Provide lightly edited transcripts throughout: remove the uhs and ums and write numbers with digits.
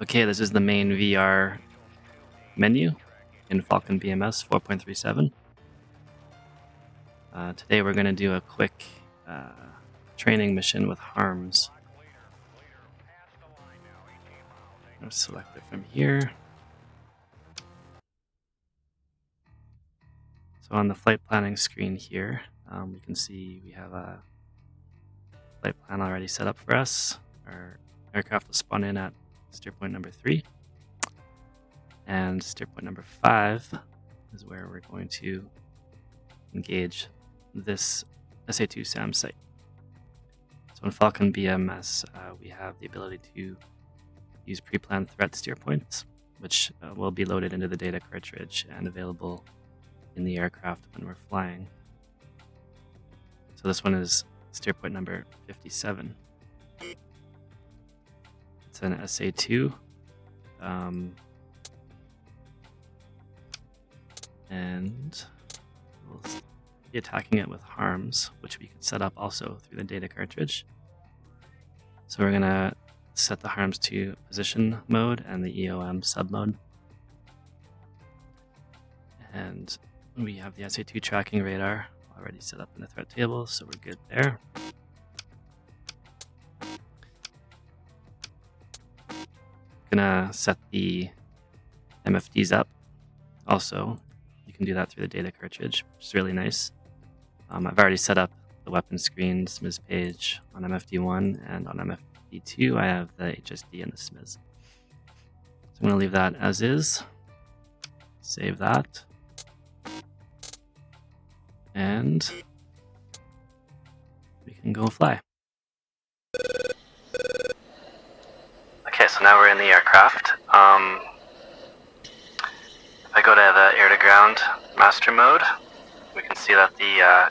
Okay, this is the main VR menu in Falcon BMS 4.37. Today we're going to do a quick training mission with harms. I'll select it from here. So on the flight planning screen here, we can see we have a flight plan already set up for us. Our aircraft will spawn in at steer point number 3. And steer point number 5 is where we're going to engage this SA2 SAM site. So in Falcon BMS, we have the ability to use pre-planned threat steer points, which will be loaded into the data cartridge and available in the aircraft when we're flying. So this one is steer point number 57. It's an SA2. And we'll be attacking it with harms, which we can set up also through the data cartridge. So we're going to set the harms to position mode and the EOM submode. And we have the SA2 tracking radar already set up in the threat table, so we're good there. Gonna set the MFDs up also. You can do that through the data cartridge, which is really nice. I've already set up the weapon screen SMIS page on MFD1, and on MFD2 I have the HSD and the SMIS. So I'm going to leave that as is, save that, and we can go fly. Okay, so now we're in the aircraft. If I go to the air-to-ground master mode, we can see that the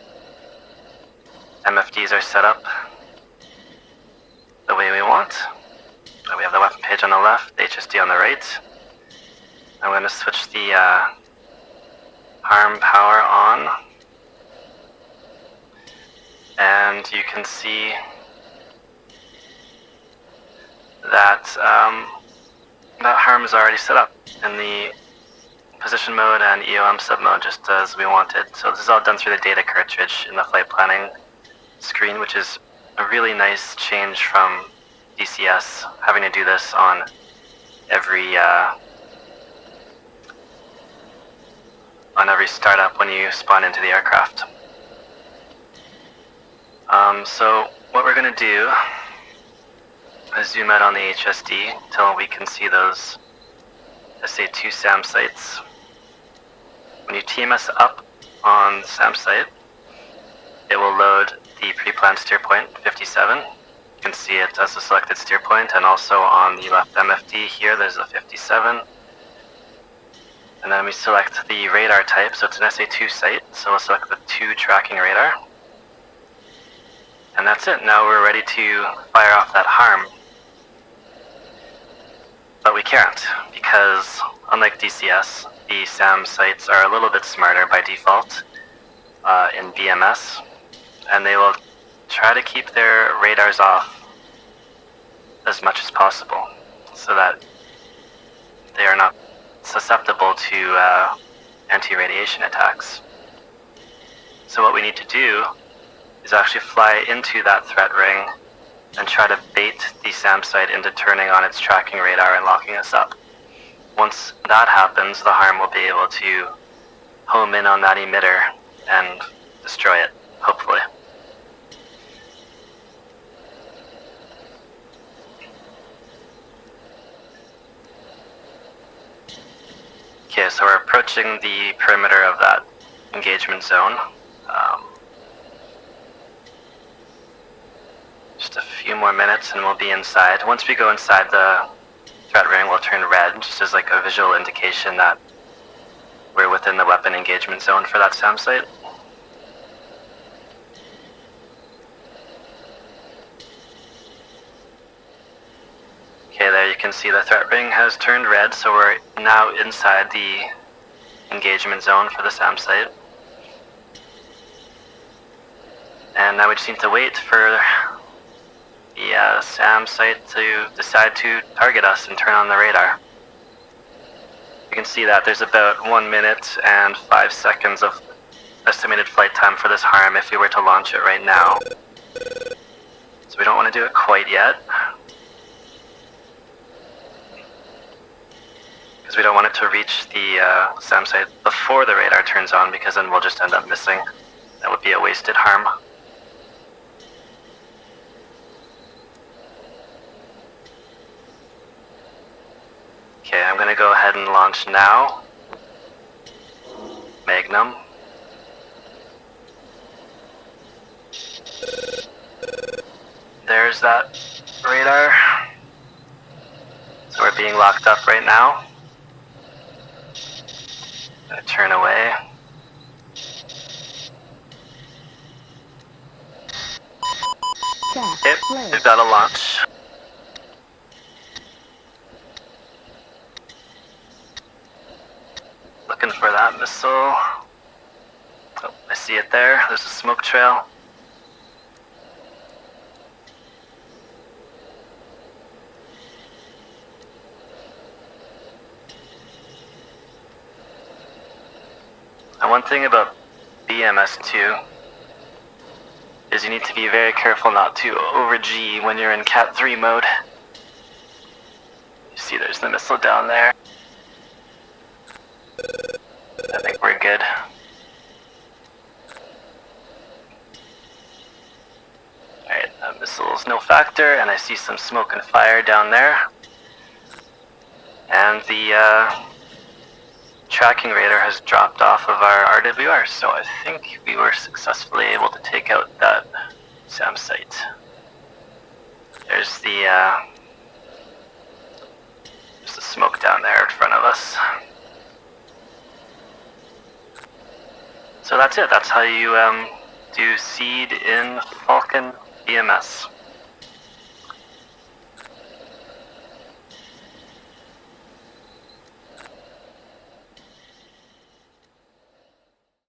MFDs are set up the way we want. We have the weapon page on the left, the HSD on the right. I'm going to switch the harm power on, and you can see that that harm is already set up in the position mode and EOM sub mode, just as we wanted. So this is all done through the data cartridge in the flight planning screen, which is a really nice change from DCS, having to do this on every startup when you spawn into the aircraft. So what we're going to do is zoom out on the HSD until we can see those SA2 SAM sites. When you TMS up on the SAM site, it will load the pre-planned steer point 57. You can see it as a selected steer point, and also on the left MFD here there's a 57. And then we select the radar type, so it's an SA2 site, so we'll select the 2 tracking radar. And that's it. Now we're ready to fire off that harm. But we can't, because unlike DCS, the SAM sites are a little bit smarter by default in BMS, and they will try to keep their radars off as much as possible so that they are not susceptible to anti-radiation attacks. So what we need to do is actually fly into that threat ring and try to bait the SAM site into turning on its tracking radar and locking us up. Once that happens, the harm will be able to home in on that emitter and destroy it, hopefully. Okay, so we're approaching the perimeter of that engagement zone. Just a few more minutes and we'll be inside. Once we go inside, the threat ring will turn red, just as like a visual indication that we're within the weapon engagement zone for that SAM site. Okay, there you can see the threat ring has turned red, so we're now inside the engagement zone for the SAM site. And now we just need to wait for the SAM site to decide to target us and turn on the radar. You can see that there's about 1 minute and 5 seconds of estimated flight time for this harm if we were to launch it right now. So we don't want to do it quite yet, because we don't want it to reach the SAM site before the radar turns on, because then we'll just end up missing. That would be a wasted harm. Okay, I'm gonna go ahead and launch now. Magnum. There's that radar. So we're being locked up right now. Gonna turn away. Yep, we've got a launch. Looking for that missile. Oh, I see it there. There's a smoke trail. And one thing about BMS 2 is you need to be very careful not to over G when you're in Cat 3 mode. You see there's the missile down there. I think we're good. Alright, that missile's no factor, and I see some smoke and fire down there. And the tracking radar has dropped off of our RWR, so I think we were successfully able to take out that SAM site. There's the smoke down there in front of us. So that's it. That's how you do seed in Falcon BMS.